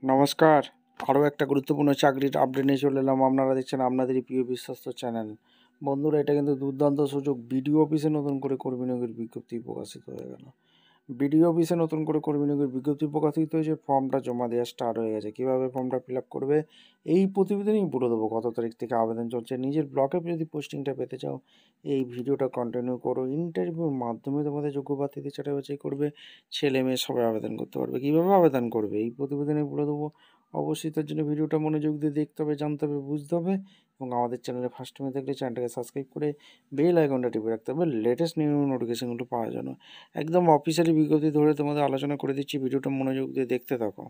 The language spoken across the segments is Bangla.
নমস্কার। আরও একটা গুরুত্বপূর্ণ চাকরির আপডেট নিয়ে চলে এলাম। আপনারা দেখছেন আপনাদেরই প্রিয় বিশ্বস্ত চ্যানেল। বন্ধুরা, এটা কিন্তু দুর্দান্ত সুযোগ। বিডিও অফিসে নতুন করে কর্মী নিয়োগের বিজ্ঞপ্তি প্রকাশিত হয়ে গেল। বিডিও অফিসে নতুন করে কর্মী নিয়োগের বিজ্ঞপ্তি প্রকাশিত হয়েছে। ফর্মটা জমা দেওয়া স্টার্ট হয়ে গেছে। কীভাবে ফর্মটা ফিল আপ করবে এই প্রতিবেদনেই বলে দেবো। কত তারিখ থেকে আবেদন চলছে। নিজের ব্লকে যদি পোস্টিংটা পেতে চাও এই ভিডিওটা কন্টিনিউ করো। ইন্টারভিউর মাধ্যমে তোমাদের যোগ্য প্রার্থীদের ছাঁটাই বাছাই করবে। ছেলে মেয়ে সবাই আবেদন করতে পারবে। কীভাবে আবেদন করবে এই প্রতিবেদনে বলে দেবো। অবশ্যই তার জন্য ভিডিওটা মনোযোগ দিয়ে দেখতে হবে, জানতে হবে, বুঝতে হবে এবং আমাদের চ্যানেলে ফার্স্ট টাইমে থাকলে চ্যানেলটাকে সাবস্ক্রাইব করে বেল আইকনটা টিপে রাখতে হবে লেটেস্ট নিউ নোটিফিকেশনগুলো পাওয়ার জন্য। একদম অফিসিয়ালি বিজ্ঞপ্তি ধরে তোমাদের আলোচনা করে দিচ্ছি, ভিডিওটা মনোযোগ দিয়ে দেখতে থাকো।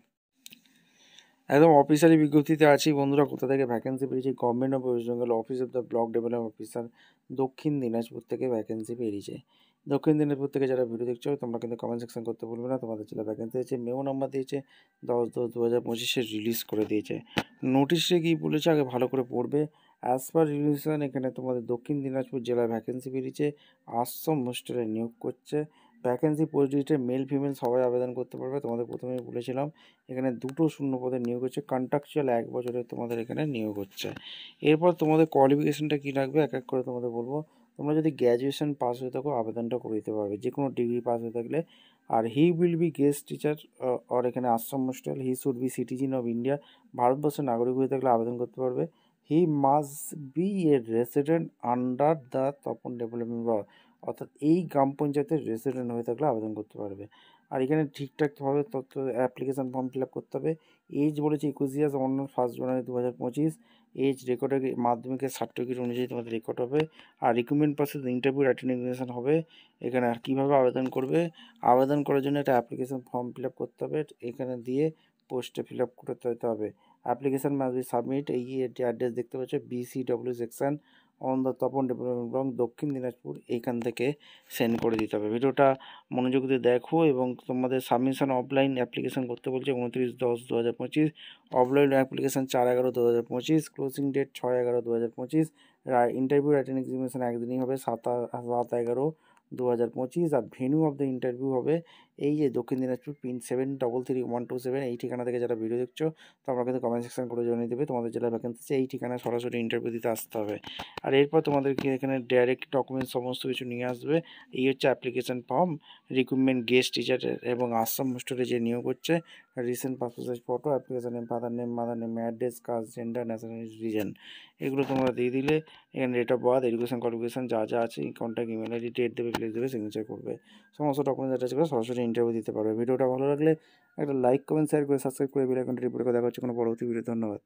একদম অফিসিয়ালি বিজ্ঞপ্তিতে আছি বন্ধুরা। কোথা থেকে ভ্যাকেন্সি পেয়েছি? Government of West Bengal office of the block development officer, দক্ষিণ দিনাজপুর থেকে ভ্যাকেন্সি পেয়েছে। দক্ষিণ দিনাজপুর থেকে যারা ভিডিও দেখছো তোমরা কিন্তু কমেন্ট সেকশন করতে ভুলবে না। তোমাদের জেলা ভ্যাকেন্সি আছে। মেমো নাম্বার দিয়েছে 10/10/2025 রিলিজ করে দিয়েছে। নোটিশে কী বলেছে আগে ভালো করে পড়বে। অ্যাজ পার রিলিজেশন এখানে তোমাদের দক্ষিণ দিনাজপুর জেলায় ভ্যাকেন্সি বেরিয়েছে। আশ্রম হোস্টেলে নিয়োগ করছে। Vacancy post detail male female সবাই আবেদন করতে পারবে। তোমাদের প্রথমেই বলেছিলাম এখানে 2টো শূন্য পদে নিয়োগ হচ্ছে। কন্ট্রাকচুয়াল 1 বছরের তোমাদের এখানে নিয়োগ হচ্ছে। এরপর তোমাদের কোয়ালিফিকেশনটা কী লাগবে এক এক করে তোমাদের বলবো। তোমরা যদি গ্র্যাজুয়েশন পাস হয়ে থাকো আবেদনটা করে দিতে পারবে, যে কোনো ডিগ্রি পাস হয়ে থাকলে। আর he will be guest teacher আর এখানে ashram hostel. He should be citizen of India. ভারতবর্ষের নাগরিক হয়ে থাকলে আবেদন করতে পারবে। He must be a resident under the Tapan development law, অর্থাৎ এই গ্রাম পঞ্চায়েতের রেসিডেন্ট হয়ে থাকলে আবেদন করতে পারবে। আর এখানে ঠিকঠাকভাবে তথ্য অ্যাপ্লিকেশান ফর্ম ফিল আপ করতে হবে। এজ বলেছে 21 ইয়ার্স অন 1 জানুয়ারি 2025। এজ রেকর্ডের মাধ্যমিকের সার্টিফিকেট অনুযায়ী তোমাদের রেকর্ড হবে। আর রিক্রুটমেন্ট প্রসেস ইন্টারভিউ অ্যাটেন্ডেশন হবে। এখানে আর কীভাবে আবেদন করবে, আবেদন করার জন্য একটা অ্যাপ্লিকেশান ফর্ম ফিল আপ করতে হবে। এখানে দিয়ে পোস্টে ফিল আপ করতে হবে। Application must be submit. এই অ্যাড্রেস দেখতে পাচ্ছ BCW section on the Tapan development block দক্ষিণ দিনাজপুর, এইখান থেকে সেন্ড করে দিতে হবে। ভিডিওটা মনোযোগ দিয়ে দেখো এবং তোমাদের সাবমিশন অফলাইন অ্যাপ্লিকেশান করতে বলছে 29/10/2025। Offline application 4/11/2025। Closing date 6/11/2025। Interview attend examination একদিনই হবে 7/11/2025। আর ভেন্যু অফ দ্য ইন্টারভিউ হবে এই যে দক্ষিণ দিনাজপুর পিন 73333127। এই ঠিকানা থেকে যারা ভিডিও দেখছো তোমরা কিন্তু কমেন্ট সেকশন করে জানিয়ে দেবে তোমাদের জেলা ভ্যাকেন্সি। এই ঠিকানায় সরাসরি ইন্টারভিউ দিতে আসতে হবে। আর এরপর তোমাদেরকে এখানে ডাইরেক্ট ডকুমেন্টস সমস্ত কিছু নিয়ে আসবে। এই হচ্ছে application form, recruitment guest teacher এবং আশ্রম হোস্টেলে যে নিয়োগ হচ্ছে, recent passport size photo, application name, father name, mother name, address, caste, gender, nationality, reason, এগুলো তোমরা দিয়ে দিলে এখানে date of birth, education qualification যা যা আছে, কন্ট্যাক্ট ইমেল আইডি, ডেট দেবে, প্লেস দেবে, সিগনেচার করবে। সমস্ত ডকুমেন্টস অ্যাটাচ করে সরাসরি ইন্টারভিউ দিতে পারবে। ভিডিওটা ভালো লাগলে একটা লাইক, কমেন্ট, শেয়ার করে সাবস্ক্রাইব করে বেল আইকনটা টিপে রেখে দেখা হচ্ছে কোনো পরবর্তী ভিডিও। ধন্যবাদ।